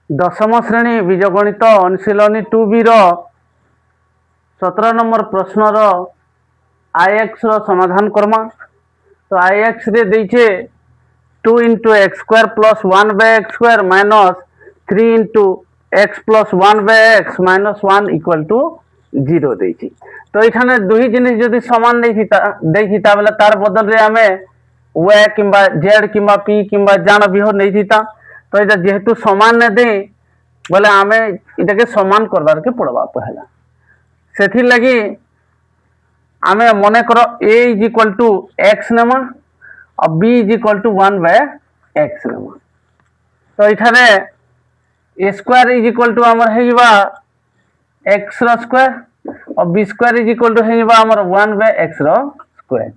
दशम श्रेणी बीजगणित अनुशीलनी 2B 17 नंबर प्रश्नर आईएक्स समाधान करमा। तो आईएक्स रे देखे 2 into x square plus 1 by x square minus 3 into x plus 1 by x minus 1 equal to 0 देछि। तो ये दुई जिनिस जदि समान देखी बेले तार बदल रे आमे वाई किंबा जेड किंबा पी किंबा जान भी हो नहीं था। तो ये जेहेतु समान ने दे बोले आमे इटा के समान करबार के पड़वा पहला से लगी आमे मने करो a is equal to X नेमा और b is equal to 1 by X नेमा। तो इठाने a square is equal to हमर हेइबा x रो स्क्वायर और b square is equal to हेइबा हमर 1 बाय x रो स्क्वायर।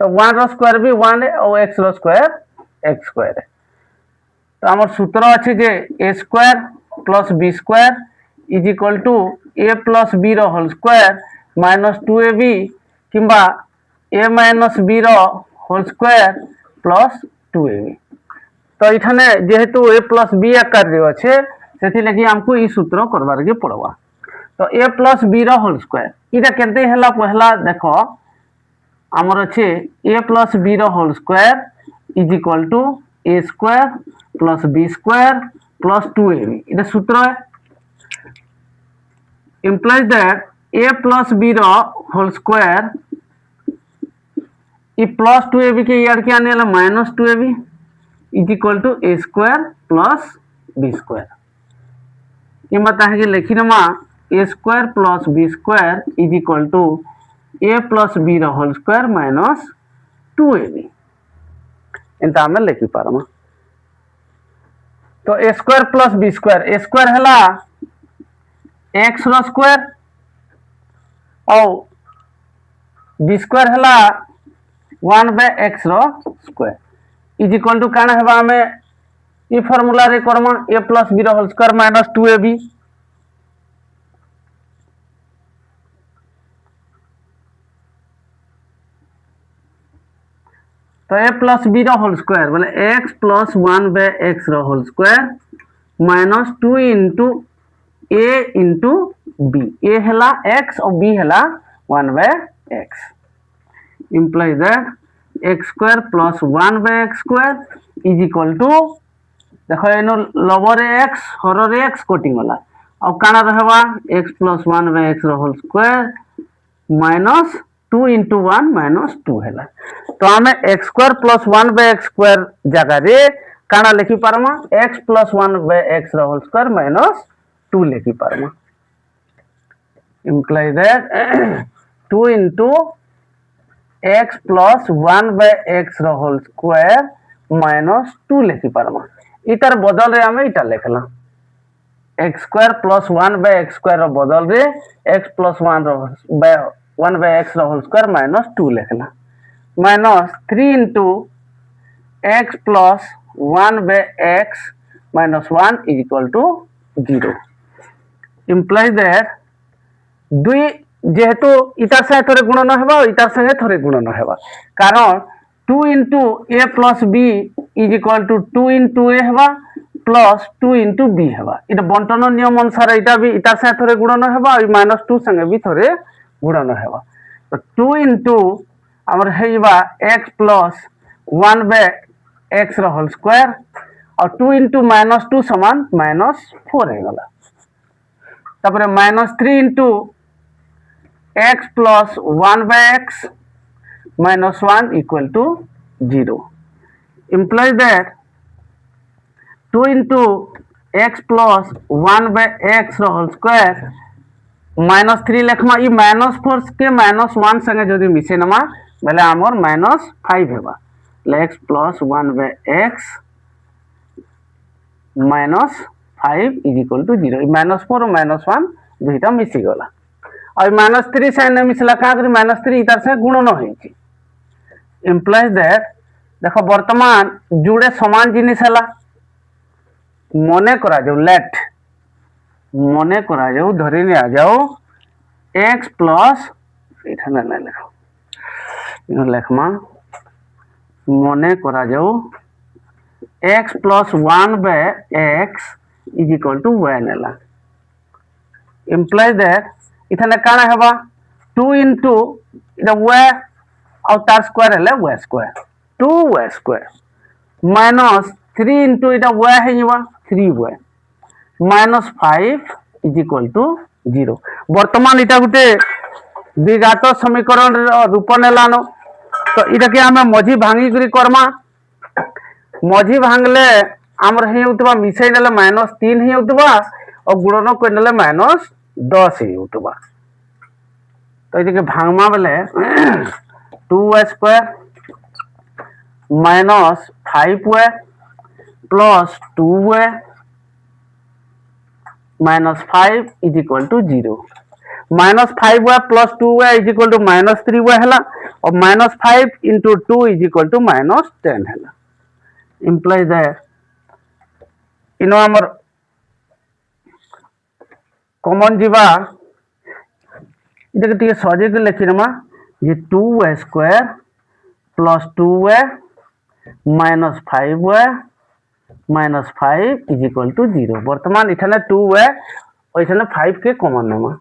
तो 1 रो स्क्वायर भी 1 है और x रो स्क्वायर x स्क्वायर है। तो हमर सूत्र अछि जे a square plus b square is equal to a plus b रो होल स्क्वायर माइनस 2ab किंबा a माइनस b रो होल स्क्वायर प्लस 2ab। तो इठाने जेहेतु a प्लस b आकार रे अच्छे से लगी हमको ई सूत्र करबार के पड़वा। तो a प्लस b रो होल स्क्वायर इटा केते हला पहला देखो हमर अच्छे a प्लस b रो whole square is equal to a square plus b square plus 2ab इटा सूत्र है। implies that a plus b रो होल स्क्वायर ई प्लस 2ab के यार क्या आने वाला minus 2ab is equal to a square plus b square. ये बता है कि लिखी नमा a square plus b square is equal to a plus b रो होल स्क्वायर माइनस 2ab इंता हमें लिखी पारमा। तो a square plus b square हला x रो स्क्वायर और b स्क्वायर हला 1 बाय x रो स्क्वायर इज इक्वल टू काना हेबा हमें ई फार्मूला रे करमा a प्लस b रो होल स्क्वायर माइनस 2ab। तो a प्लस b रो होल स्क्वायर बोले x प्लस 1 बाय x रो whole square minus 2 into a into b। a हला x और b हला 1 bye x implies that x square plus 1 bye x square is equal to देखो एनो लबरे x हररे x कोटिंग वाला और काना रहबा x प्लस 1 बाय x रो whole square minus 2 into 1 minus 2 हला। तो हमें x square plus 1 bye x square जगह रे काना लिखि पारमा x प्लस 1 बाय x रो होल स्क्वायर माइनस 2 लिखि पारमा। Imply that 2 into x plus 1 bye x रो होल स्क्वायर माइनस 2 लिखि पारमा। इतर बदल रे हमें इटा लिखला x square plus 1 bye x square रो बदल रे x प्लस 1 बाय x रो होल स्क्वायर माइनस 2 लिखला minus 3 into x plus 1 bye x minus 1 is equal to 0। Implies that दुई जेहेतु इतार संगे थोड़े गुणन हेबा इतार संगे थोड़े गुणन हेबा कारण 2 into a plus b is equal to 2 into a हेबा प्लस 2 इंटू b हेबा। इटा बंटन नियम अनुसार इटा भी इतार संगे थोड़े गुणन हेबा और माइनस 2 संगे भी थोड़े गुणन हेबा। तो 2 इंटू हमर हेबा x प्लस 1 बाय x रो होल स्क्वायर और 2 इंटू माइनस 2 समान माइनस 4 है गला। तापरे minus 3 into x plus 1 bye x minus 1 equal to 0। Implies that 2 into x plus 1 bye x रो होल स्क्वायर माइनस 3 लेखमा ई माइनस 4 के माइनस 1 संगे जदि मिसे नमा बेले हमर माइनस 5 हेबा x plus 1 bye x minus 5 is equal to 0। Minus 4 और माइनस 1 दुईटा मिसी गला और माइनस 3 से मिसला का माइनस 3 इधर से गुणन होइछि। इम्प्लाइज दैट देखो वर्तमान जुड़े समान जिनिस हला मने करा जाऊ लेट मने करा जाऊ धरि ने आ जाऊ x प्लस इठाने ना लिखो इन लेखमा मने करा जाऊ x plus 1 by x is equal to y नेला implies that इथाने काना हेबा 2 into इटा y और तार स्क्वायर हेले y square 2y square minus 3 into इटा y है जीवा 3y minus 5 is equal to 0 वर्तमान इटा गुटे द्विघात समीकरण रूप नेलानो तो इटा के हमें मझी भांगी करी करमा मझी भांगले आमर ही होतबा मिसई नेले -3 ही होतबा और गुणन कर नेले -10 ही होतबा तो इटा के भांगमा बेले 2y square minus 5y plus 2y minus 5 is equal to 0 -5y plus 2y is equal to -3y हैला और -5 into 2 इज इक्वल टू -10 हैला implies that इनो हमर कॉमन जीवा इटा के टिके सहजे के लिखिनमा जे 2y square plus 2y minus 5y minus 5 is equal to 0 वर्तमान इठाने 2y और इठाने 5 के कॉमन नेमा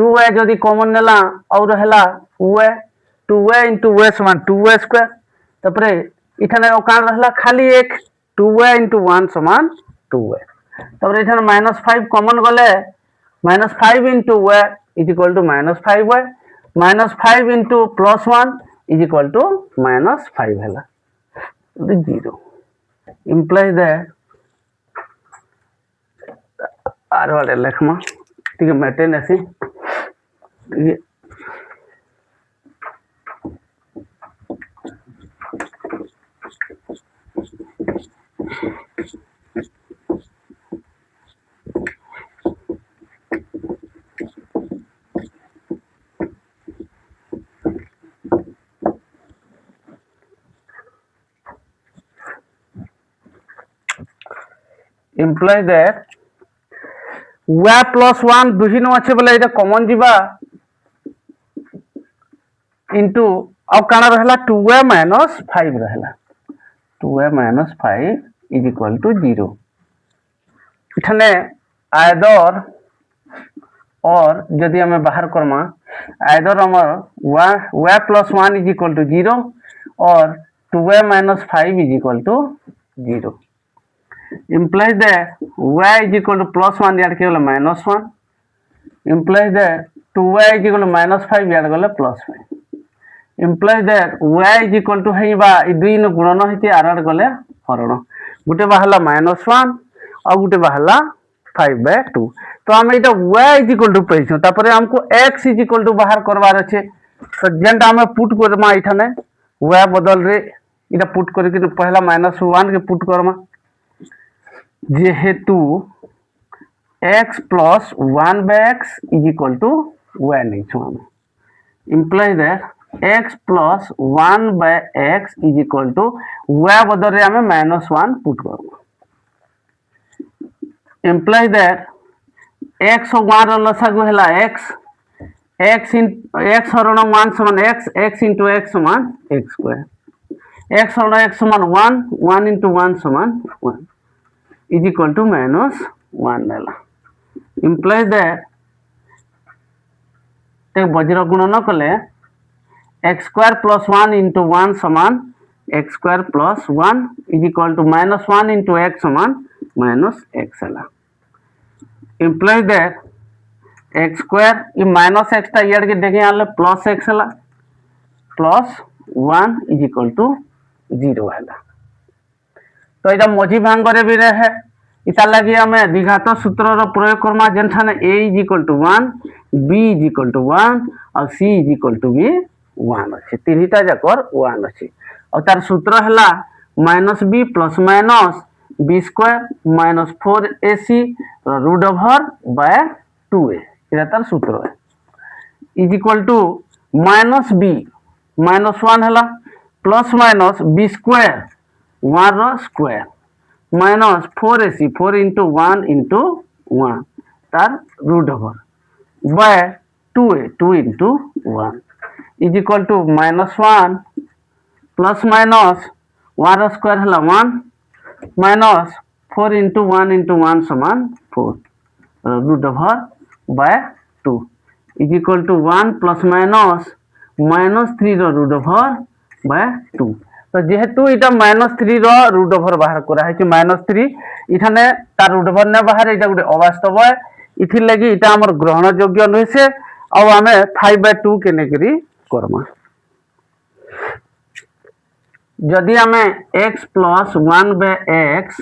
2y जदि कॉमन नेला और हैला y 2y into y समान 2y स्क्वायर तपरे इठाने ओकान रहला खाली एक 2y into 1 समान 2y तपरे इठाने -5 कॉमन गले -5 into y is equal to -5y -5 into +1 is equal to -5 हैला 0 implies that आर वाले लेखमा ठीक है मेंटेन ऐसी implies that y plus 1 दुहिनो अच्छे बोले इटा कॉमन जीवा into अब काना रहला 2y minus 5 रहला 2y minus 5 is equal to 0 इठाने either और यदि हमें बाहर करमा आयदर हमर y plus 1 is equal to 0 और 2y minus 5 is equal to 0 implies that y is equal to +1 यार के होला -1 implies that 2y is equal to -5 यार गले +5 implies that y is equal to हेबा इ दुई न गुणन हेति आर गले हरण गुटे बाहला -1 और गुटे बाहला 5/2 तो हम इटा y is equal to पैसो तापरे हमको x is equal to बाहर करवार अछि तो जेंटा हमें पुट करमा इठाने y बदल रे इटा पुट करे कि पहला -1 के पुट करमा जेहेतु x plus 1 by x is equal to y नहीं छुआ में implies that x plus 1 by x is equal to y बदल रे हमें -1 पुट करूँगा implies that x और 1 लसागु हैला x हरण 1 समान x into x समान x स्क्वायर x हरण x समान 1 into 1 समान 1 is equal to -1 नेला implies that ते वज्र गुणन कले x स्क्वायर प्लस 1 into 1 समान x square plus 1 is equal to -1 into x समान -x हैला implies that x स्क्वायर ये -x टा यार के देखे आले +x हैला +1 is equal to 0 हैला तो इटा मझी भांग करे भी रहे इता लगी हमें द्विघात सूत्र रो प्रयोग Karma जेनठाने a is equal to 1 b is equal to 1 और c is equal to b 1 अछि तीनटा जकर 1 अछि और तार सूत्र हला -b plus minus b square minus 4ac root over by 2a इटा तार सूत्र है is equal to -b -1 हला प्लस माइनस b स्क्वायर 1 रो square minus 4ac 4 into 1 into 1 तार root over by 2a 2 into 1 is equal to -1 plus minus 1 square है 1 minus 4 into 1 समान 4 root over by 2 is equal to 1 plus -3 root over by 2 तो जेहेतु इटा -3 root over बाहर करा है कि -3 इठाने तार रूट ओवर ने बाहर इटा गुटे अवास्तव है इथि लगी इटा हमर ग्रहण योग्य नहि से अब हमें 5/2 के नेकरी करमा जदि हमें x plus 1/x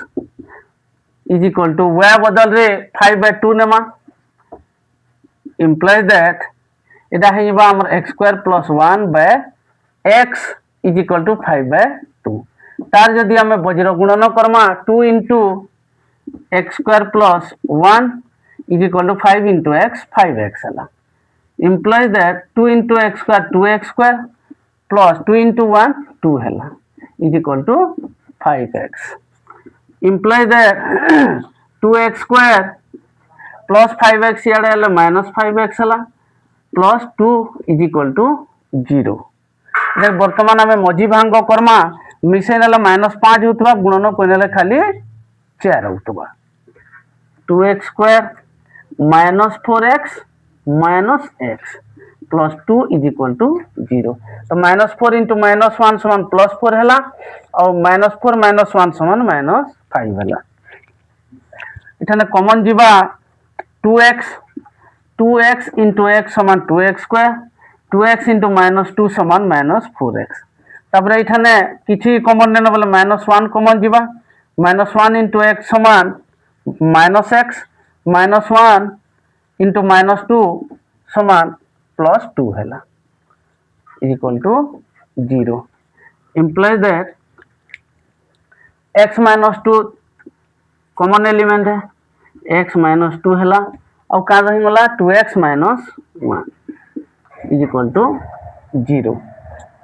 is equal to y बदल रे 5/2 नेमा implies that इटा हेबा हमर x square plus 1/x is equal to 5/2 तार जदि हमें वज्र गुणन करमा 2 into x square plus 1 is equal to 5 into x 5x है implies that 2 into x square 2x square plus 2 into 1 2 है is equal to 5x implies that 2x square plus 5x इे minus 5x है plus 2 is equal to 0 बर्तमान आम मझी भांग करमा मिसे ना -5 होता गुणन कोने खाली 4 होता 2x square minus 4x minus x plus 2 is equal to 0 तो -4 इंटू -1 समान +4 है और -4 -1 समान -5 है इठाने कॉमन जीवा 2x इंटू x समान 2x स्क्वायर 2x इंटू -2 समान -4x तापर इठाने किछि कॉमन नेना बोले -1 कॉमन जीवा -1 इंटू x समान -x -1 इंटू -2 समान +2 है is equal to 0 implies that x -2 common element है x -2 है और का रही गला 2x - 1 इज इक्वल टू 0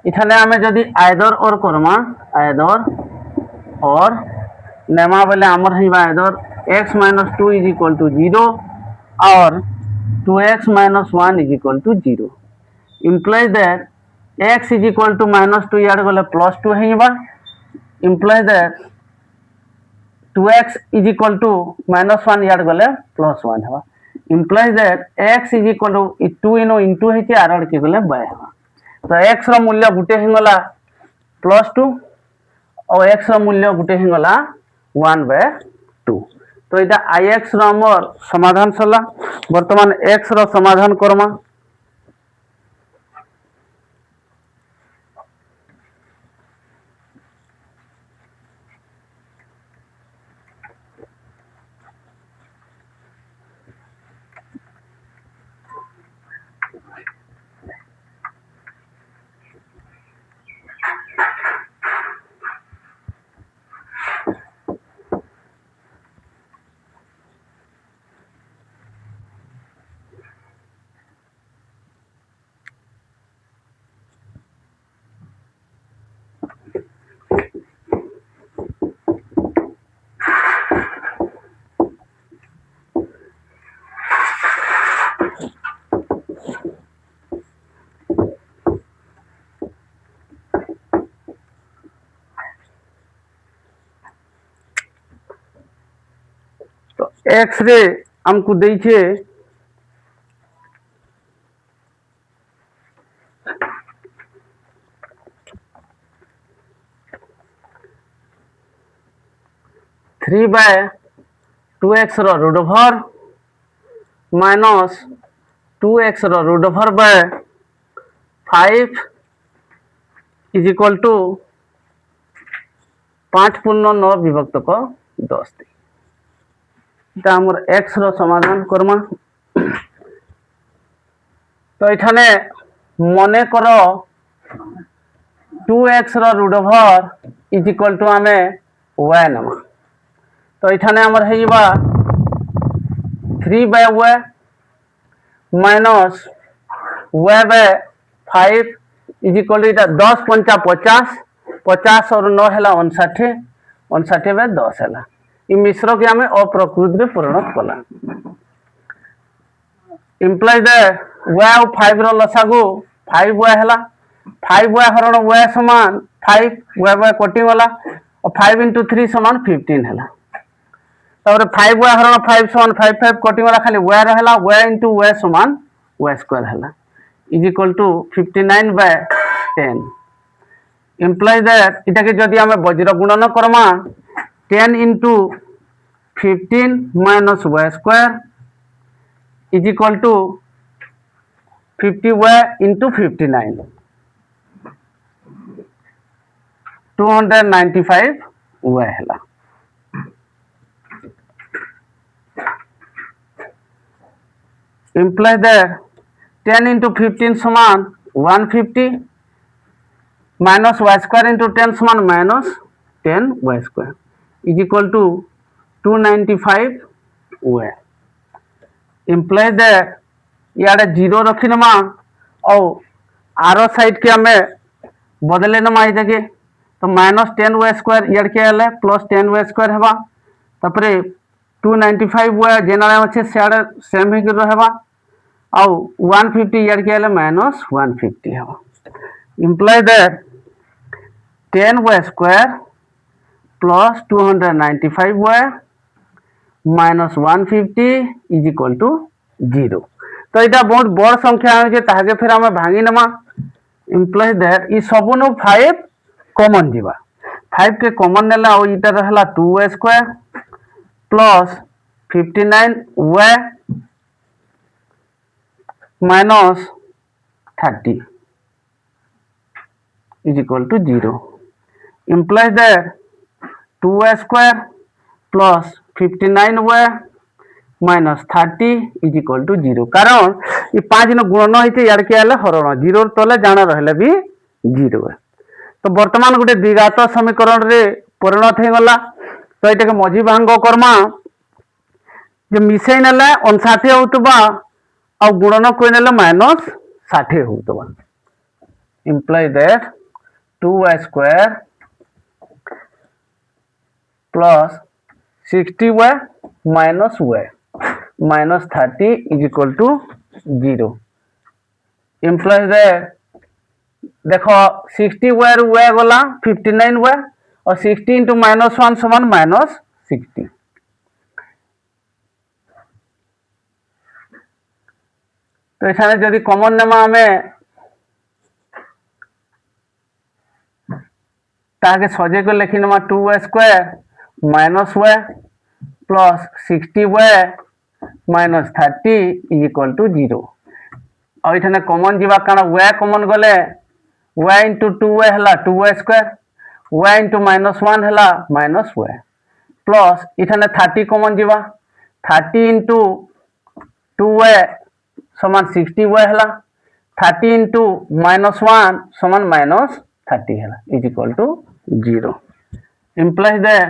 इठाने आमे जदि आइदर और करमा आइदर और नेमा बोले आमर हिबा either x -2 is equal to 0 और 2x - 1 is equal to 0 implies that x is equal to -2 यार गले +2 है implies that 2x is equal to -1 यार गले +1 है implies that x is equal to 2 into है आर के गले बाय तो x रो मूल्य गुटे हिंगला +2 और x रो मूल्य गुटे हिंगला 1/2 तो इटा ix रो हमर समाधान सला वर्तमान x रो समाधान करमा एक्स रे हमको देखे 3/2x रो रूट ओवर माइनस 2x रो root over by 5 is equal to 5/9 विभक्त को 10 हमर x रो समाधान करमा तो इठाने मने करो 2x रो root over is equal to आमे y नमा तो इठाने हमर हेबा 3/y minus y/5 is equal to इटा 10 पंचा 50 50 और 9 है 59 59/10 है इ मिश्र के आमे अप्रकृत में परिणत कला इम्प्लाइज y और 5 रो लसागु 5y है 5y हरण y समान 5 y कटि गला और 5 × 3 समान 15 है। तापर 5y हरण 5 समान 5 5 कटि गला खाली y रहला y × y समान y स्क्वायर है is equal to 59/10 implies that इटा के जदि आमे वज्र गुणन करमा 10 × 15 minus y square is equal to 50y × 59 295 y है। इम्प्लाइज दैट 10 × 15 समान 150 माइनस y स्क्वायर × 10 समान minus 10 y square is equal to 295 y। Implies that इे 0 रखी नमा और आर साइड के आमे बदले नमा ये तो माइनस 10 y स्क्वायर इे के आले प्लस 10 y स्क्वायर है तापरे 295 y जेना अच्छे सियाड़े सेम ही रहबा आउ 150 इे के आले माइनस 150 है। Implies that 10 y square plus 295 y minus 150 is equal to 0। तो यहाँ बहुत बड़ संख्या है फिर आम भांगी नमा। इम्प्लाइज दैट ई सबुन 5 कॉमन जीवा 5 के कॉमन नेला और इटा रहला 2y square plus 59y minus 30 is equal to 0। Implies that 2y square plus 59y minus 30 is equal to 0 कारण ये 5 न गुणन होते यार के आले हरण 0 तले जाना रहले भी 0 है। तो वर्तमान गोटे द्विघात समीकरण रे परिणत हो गला। तो ये मझी भांग करमा जे मिसई नेले 59 होतबा और गुणन कोई नेले माइनस 60 होतबा। Imply that 2y square plus 60y minus y minus 30 is equal to 0। Implies that देखो 60y रु y गला 59y और 60 × -1 समान माइनस 60। तो ये जदि कॉमन नेमा आमे ताके सजे को लिखि नमा 2y square minus y plus 60y minus 30 is equal to 0। और ये कॉमन जीवा कारण y कॉमन गले y × 2y है 2y स्क्वायर y × -1 है माइनस y प्लस इठाने 30 कॉमन जीवा 30 × 2y समान 60y है 30 × -1 समान माइनस 30 है is equal to 0। Implies that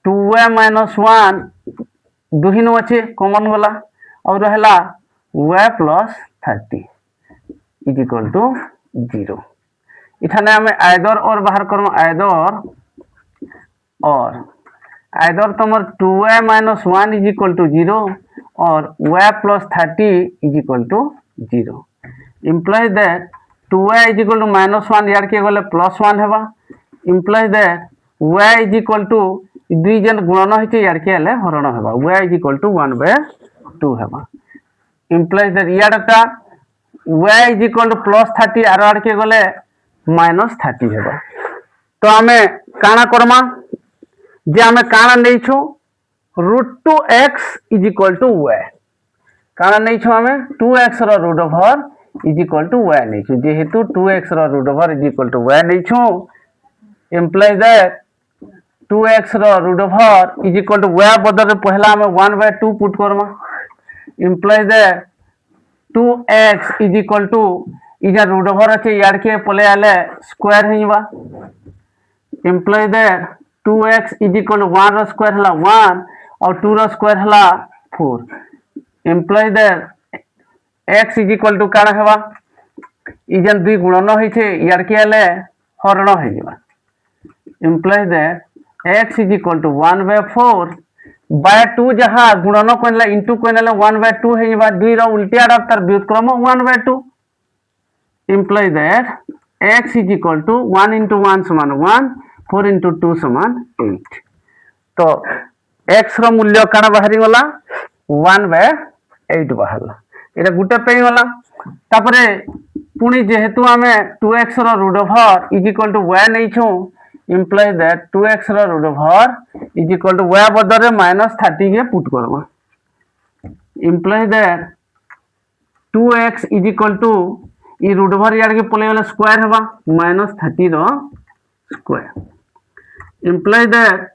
2y minus 1 दुहिन अच्छे कॉमन गला और रहला y plus 30 is equal to 0। इठाने हमें आइदर और बाहर करम आइदर तुम 2y minus 1 is equal to 0 और y plus 30 is equal to 0। Implies that 2y is equal to -1 यार के गले +1 है। Implies that y is equal to दुई जन गुणन होते यार के आले हरण है y इज इक्वल टू 1/2 है। इम्प्लाइज दैट यारटा y इज इक्वल टू +30 आर के गले -30 है। तो आमे काना करमा जे आमे काना नहीं छु √2x is equal to y काना नहीं छु आमे 2x रो root over is equal to y नहीं छु जेहेतु 2x रो root over is equal to y नहीं छु। इम्प्लाइज दैट 2x रो root over is equal to y बदल पहला आमे 1/2 पुट करमा। Implies that 2x is equal to इजा रूट ओवर अच्छे यार के पले आले स्क्वायर हिवा। Implies that 2x is equal to 1 रो स्क्वायर हला 1 और 2 रो स्क्वायर हला 4। Implies that x is equal to काना हेबा इजन दुई गुणन होइछे यार के आले हरण हेजिबा। Implies that x is equal to 1/4/2 जहाँ गुणन कोइला इनटू कोइला 1/2 हेजिबा दुई रो उल्टी आड़ तार व्युत्क्रम 1/2। implies that x is equal to 1 into 1 समान 1, 4 into 2 समान 8. तो x रो मूल्य काना बाहरी गला 1/8 बाहरला एटा गुटे पे गला तापरे पुनी जेहेतु आमे 2x रो root over is equal to y नै छु implies that 2x रो root over is equal to y बदले -30 के पुट करबा implies that 2x is equal to ई रूट ओवर यार के पले वाला स्क्वायर हवा -30 रो square implies that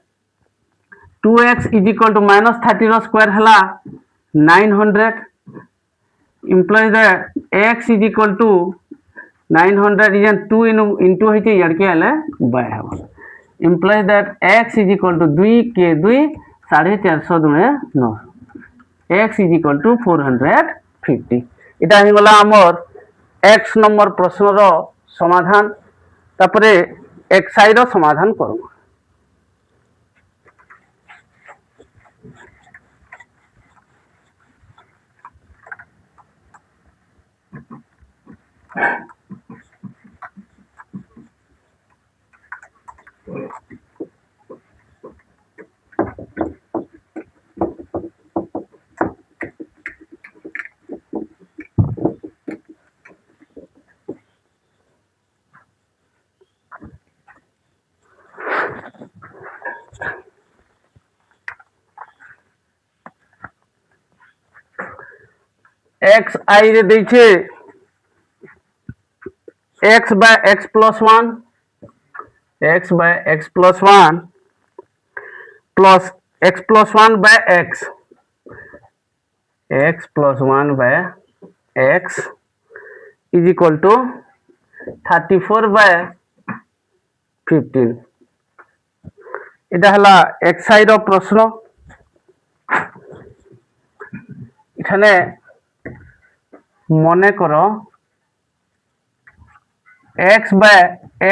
2x is equal to -30 रो स्क्वायर हला 900 implies that x is equal to 900 is 2 into होइते यार के हले बाय हवा implies that x is equal to 2 के 2 450 दुने 9 x is equal to 450 इटा ही गला हमर x नंबर प्रश्न रो समाधान तापरे x साइड रो समाधान करू x i रे दै छै x by x plus 1 x by x plus 1 plus x plus 1 by x x plus 1 by x is equal to 34 by 15 এটা হলা x সাইড অফ প্রশ্ন এখানে মনে করো x by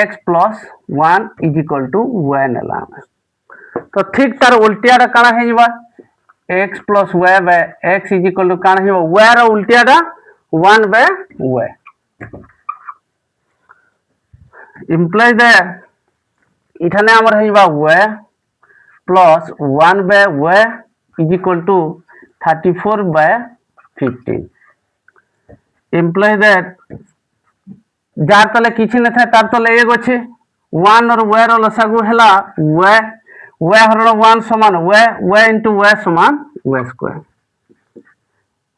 x plus 1 is equal to y नेला तो ठीक तार उल्टियाटा काना हे जबा x plus y by x is equal to काना हे y row उल्टियाटा 1 by y implies that इठाने हमर हे जबा y plus 1 by y is equal to 34 by 15 implies that jar तले किछि न था तार तले एगो छे 1 और y रो लसागु हला y y हरण 1 समान y into y समान y स्क्वायर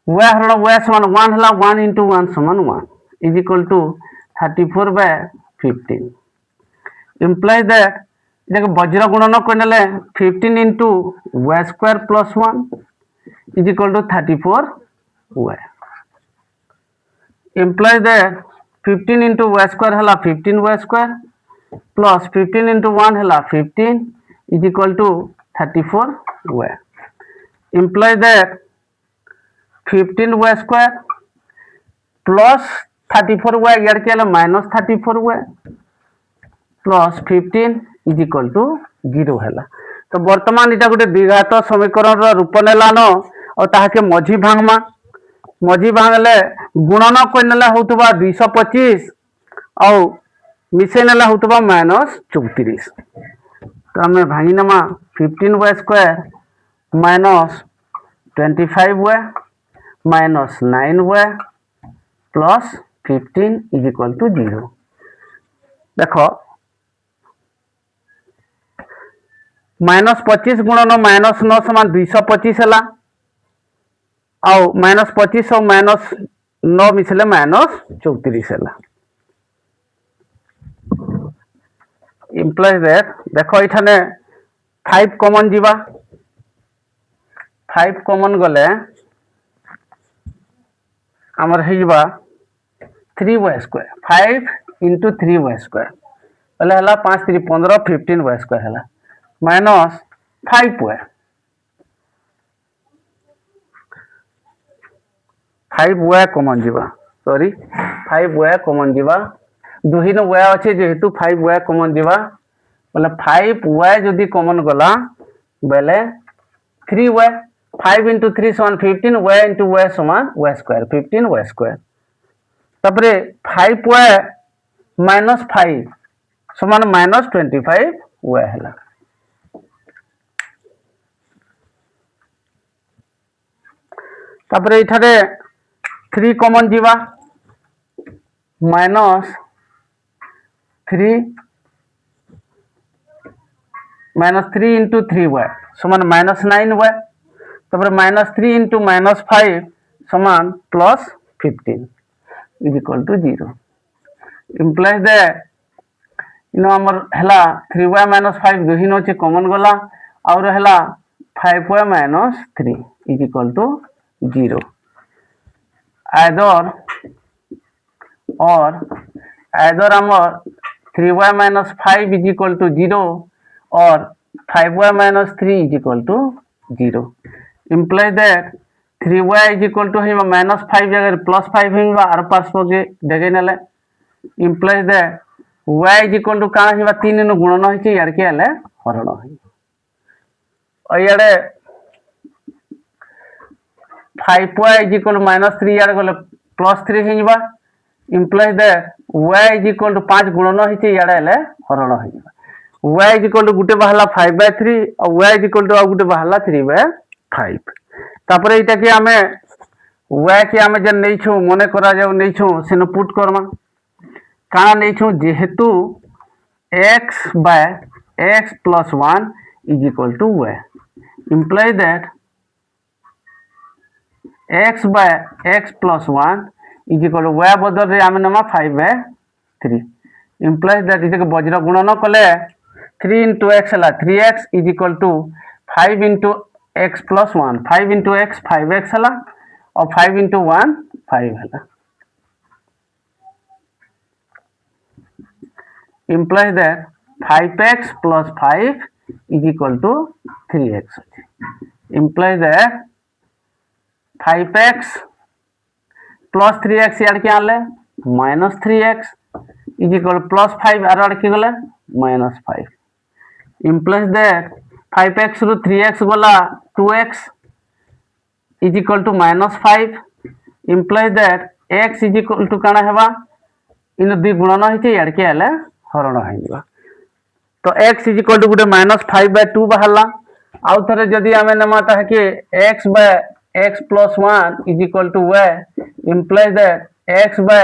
y हरण y समान 1 हला 1 into 1 समान 1 is equal to 34 by 15 implies that देखो वज्र गुणन करनेले 15 into y square plus 1 is equal to 34 y implies that 15 into y square हला 15 y square plus 15 into 1 हला 15 is equal to 34 y implies that 15 y square plus 34 y यार के हला minus 34 y plus 15 is equal to 0 हला तो वर्तमान इटा गोटे द्विघात समीकरण रो रूप नेलानो और ताहाके मझी भांगले गुणन करनेला होतबा 225 और मिसे नेला होतबा -34 तो हमें भांगी नमा 15y square -25y -9y plus 15 is equal to 0 देखो -25 गुणन -9 समान 225 हला और -25 और -9 मिसले -34 हला implies that देखो इठाने 5 कॉमन जीवा 5 कॉमन गले हमर हेजबा 3y square 5 into 3y square पहले हला 5 3 15 15y स्क्वायर हला माइनस 5y 5y कॉमन जीवा सॉरी 5y कॉमन जीवा दुहिन y अच्छे जेहेतु 5y कॉमन जीवा बोले 5y जदि कॉमन गला बेले 3y 5 into 3 समान 15 y into y समान y स्क्वायर 15 y स्क्वायर तापरे 5y माइनस 5 समान माइनस 25y है। तापरे इठारे 3 कॉमन जीवा माइनस 3 इंटू 3y समान माइनस 9y। तापरे माइनस 3 इंटू माइनस 5 समान plus 15 is equal to 0 implies that इनो हमर हला 3y माइनस 5 दुहिन होचे कॉमन गला और हला 5y minus 3 is equal to 0 either हमर 3y minus 5 is equal to 0 और 5y minus 3 is equal to 0 implies that 3y is equal to है माइनस 5 जगह प्लस 5 है आर पास पगे जगह नेले implies that y is equal to काना है 3 इन गुणन होइचे यार के आले हरण है और यारे 5y is equal to minus 3 यार गले प्लस 3 है implies that y is equal to 5 गुणन होइचे यार आले हरण है y इज इक्वल टू गुटे बहला 5/3 और y इज इक्वल टू आ गुटे बहला 3/5 तापरे इटा के आमे y के आमे जन नै छु मने करा जाऊ नै छु सेनो पुट करमा काना नै छु जेहेतु x by x plus 1 is equal to y implies that x by x plus 1 is equal to y बदल रे आमे नमा 5/3 इम्प्लाइज दैट इसे वज्र गुणन कले 3 इंटू एक्स है 3x is equal to 5 into x plus 1 5 into x 5x है और 5 इंटू 1 5 है इम्प्लाइज दैट 5x प्लस 5 is equal to 3x implies that 5x plus 3x यार क्या आले minus 3x is equal plus 5 आर की गले minus 5 implies that 5x ru 3x गला 2x is equal to minus 5 implies that x is equal to काना हेबा इन दि गुणन होइचे यार के आले हरण होइबा तो x is equal to गुटे -5/2 बहला आउ थरे जदी हमें नमाता है कि x by x plus 1 is equal to y implies that x by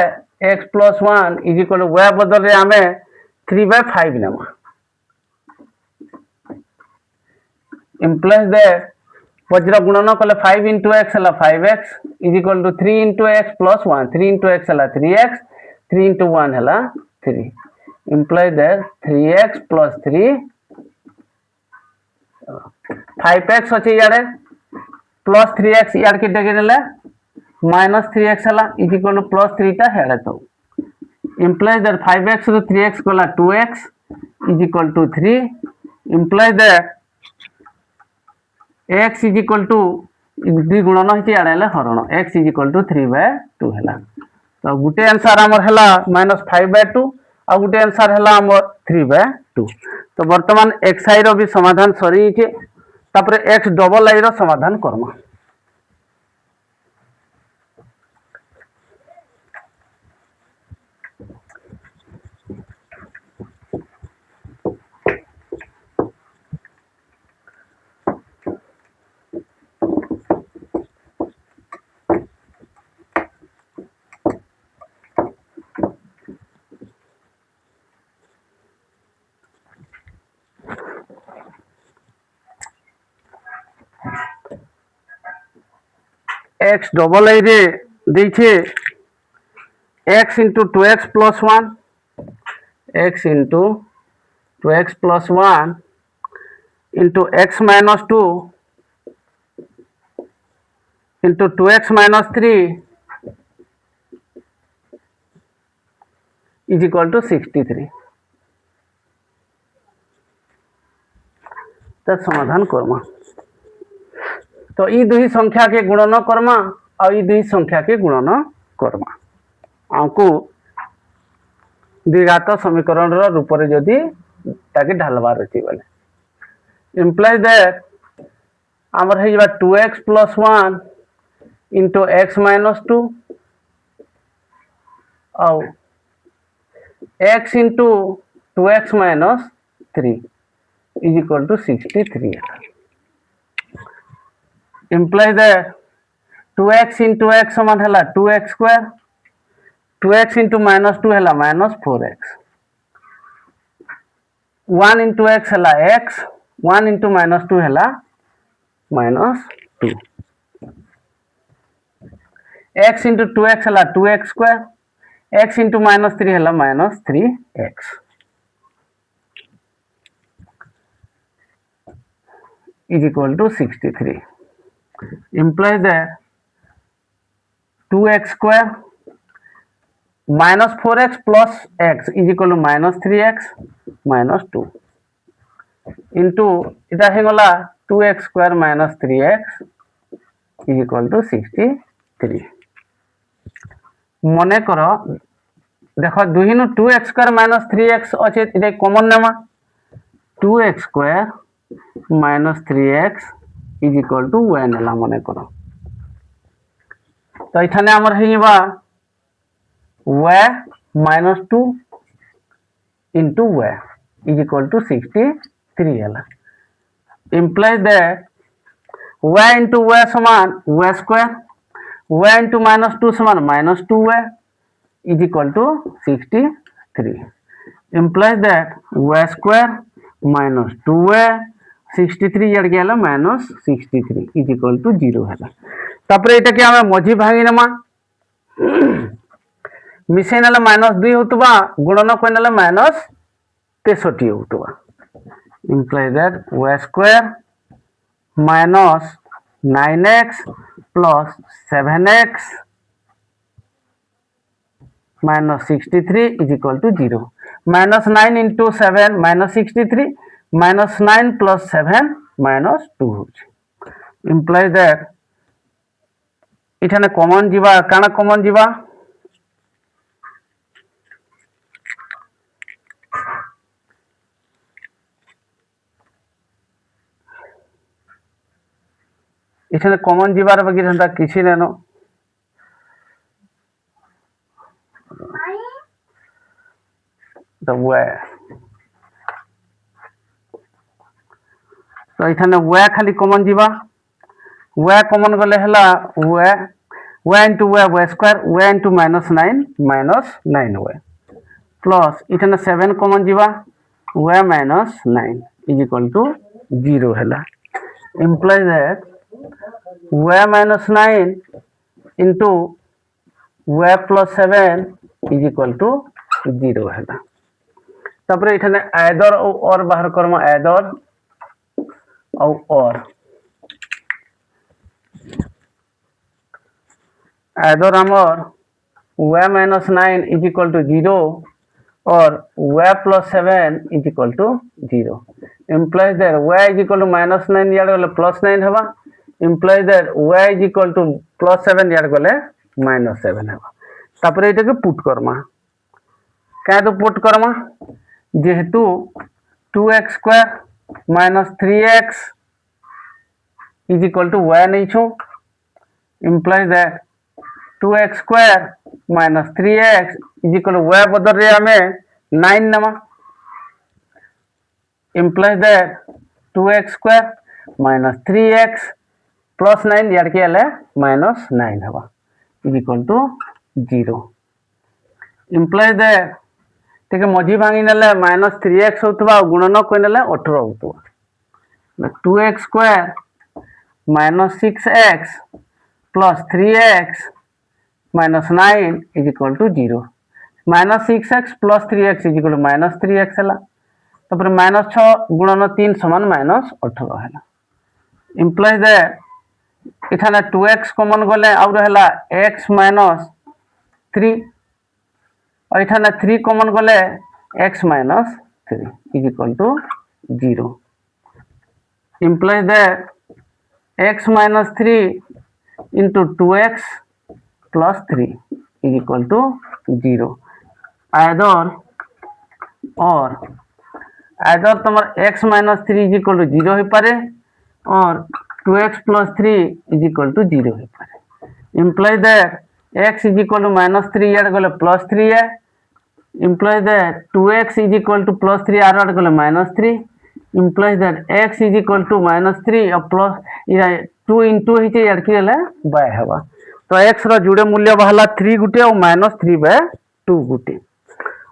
x plus 1 is equal to y बदल रे हमें 3/5 नमा implies that वज्र गुणन कले 5 into x है 5x is equal to 3 into x plus 1 3 into x है 3x 3 into 1 है 3 implies that 3x plus 3 5x अच्छे यारे plus 3x यार के जगह नेले minus 3x है is equal to plus 3 टा है तो implies that 5x to 3x को 2x is equal to 3 implies that x is equal to दि गुणन होइचे आड़े हरण x is equal to 3/2 है तो गुटे आंसर हमर हला -5/2 आ गुटे आंसर हला हमर 3/2 तो वर्तमान x i रो भी समाधान सरी छे तापरे x डबल i रो समाधान करमा x डबल आई रे देखिए x into 2x plus 1 x into 2x plus 1 into x minus 2 into 2x minus 3 is equal to 63 तो समाधान करमा तो ई दुही संख्या के गुणन करमा और ई दुही संख्या के गुणन करमा आंकु द्विघात समीकरण रो रूप रे जदी ताके ढालबार अछि बोले इंप्लाइज दैट हमर हे जबा 2x + 1 into x - 2 और x into 2x minus 3 is equal to 63 implies that 2x into x समान है 2x square 2x into minus 2 है माइनस 4x 1 इंटू x है x 1 इंटू माइनस 2 है माइनस 2 x इंटू 2x है 2x square x into minus 3 है minus 3x is equal to 63 implies that 2x square minus 4x plus x is equal to minus 3x minus 2 into এটা হয়ে গলা 2x square minus 3x is equal to 63 মনে করো দেখো দুহিনু 2x square minus 3x আছে এটা common নেমা 2x square minus 3x is equal to y নেলা মনে করো তো এখানে আমার হয়ে যাবা y minus 2 into y is equal to 63 है implies that y into y समान y square y into minus 2 समान minus 2y is equal to 63 implies that y square minus 2y 63 ইয়ার গেল minus 63 is equal to 0 है তারপরে এটাকে আমরা মঝি ভাঙি নেমা মিশাই নেলে মাইনাস 2 হতুবা গুণন করে নেলে মাইনাস 63 হতুবা imply that y square minus 9x plus 7x minus 63 is equal to 0 minus 9 into 7 minus 63 minus 9 plus 7 minus 2 হচ্ছে implies that এখানে কমন যাবা কানা কমন যাবা এখানে কমন যাবার বাকি ধান্দা কিছু নেন the way তো এখানে ওয়া খালি কমন যাবা ওয়া কমন গলে হলা ওয়া ওয়া ইনটু ওয়া ওয়া স্কয়ার ওয়া into minus 9 minus 9y plus এখানে 7 কমন যাবা ওয়া মাইনাস 9 ইজ ইকুয়াল টু 0 হলা implies that y minus 9 into y plus 7 is equal to 0 है तापरे इठाने either और बाहर करम either और either हमर y minus 9 is equal to 0 और y plus 7 is equal to 0 implies that y is equal to minus 9 यार गले plus 9 हवा implies that y is equal to plus 7 यार गले minus 7 हवा तापरे एटाके पुट करमा क्या तो पुट करमा जेहेतु 2x square minus 3x is equal to y नहीं छो implies that 2x square minus 3x is equal to y बदल रहे हमें 9 नमा implies that 2x square minus 3x plus 9 यार क्या है minus 9 हवा is equal to 0 implies that ठीक है मझी भांगी नेले minus 3x होतबा गुणन कोइ नेले 18 होतबा 2x square minus 6x plus 3x minus 9 is equal to 0 minus 6x plus 3x is equal to minus 3x है तापर minus 6 गुणन 3 समान minus 18 है implies that इठाने 2x कॉमन गले और रहला x minus 3 और इठाने 3 कॉमन गले x minus 3 is equal to 0 implies that x minus 3 into 2x plus 3 is equal to 0 either तुम्हार x minus 3 is equal to 0 हो पारे और 2x plus 3 is equal to 0 हो पारे implies that x is equal to -3 यार गले +3 है implies that 2x is equal to +3 आर आर गले -3 implies that x is equal to -3 और प्लस या 2 into हिचे यार की ले बाय हवा तो x रो जुड़े मूल्य बहला 3 गुटे और -3/2 गुटे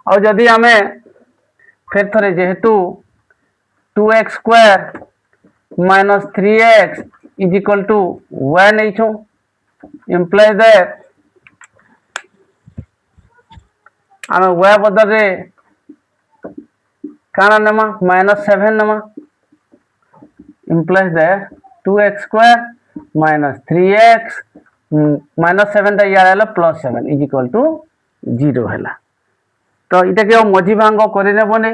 और जदि हमें फिर थरे जेहेतु 2x² - 3x is equal to y नहीं छो implies that आमे y बदल रे काना नमा -7 नमा implies that 2x² - 3x -7 टा यार हला +7 is equal to 0 हला तो इटा के मझी भांग करे ने बने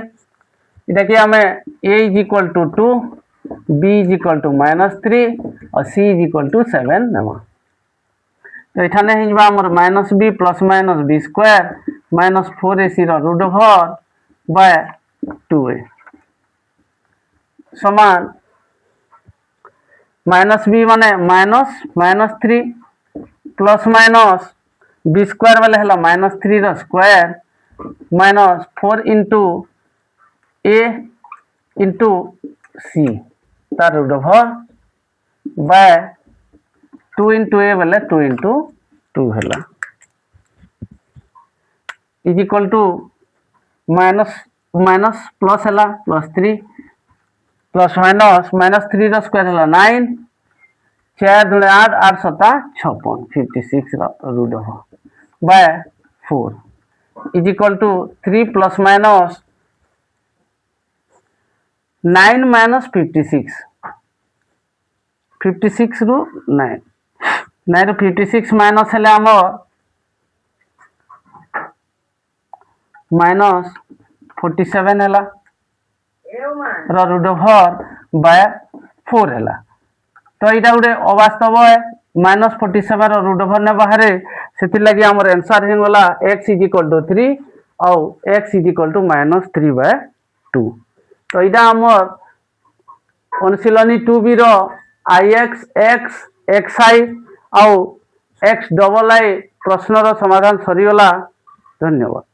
इटा के हमें a is equal to 2 b is equal to -3 और c is equal to 7 नमा तो এখানে হিজবা আমার -b + -b² -4ac র रूट ओवर बाय 2a समान -b माने -3 प्लस -b² वाले हला -3 र square -4 into a into c तार root over by 2 into a वाले 2 into 2 हला is equal to minus plus हला +3 प्लस -3 र स्क्वायर हला 9 4 दूने 8 8 7 56 56 र root over by 4 is equal to 3 plus minus 9 minus 56 56 रु 9 9 रु 56 माइनस हेले हमर -47 हेला र रूट ओवर बाय 4 हेला तो इटा गुटे अवास्तव है -47 र रूट ओवर ने बाहर से लगी हमर आंसर हे गला x इज इक्वल टू 3 और x इज इक्वल टू -3/2 तो इटा हमर अनुशीलनी 2b रो ix x xi और x डबल i प्रश्न रो समाधान सरीगला धन्यवाद।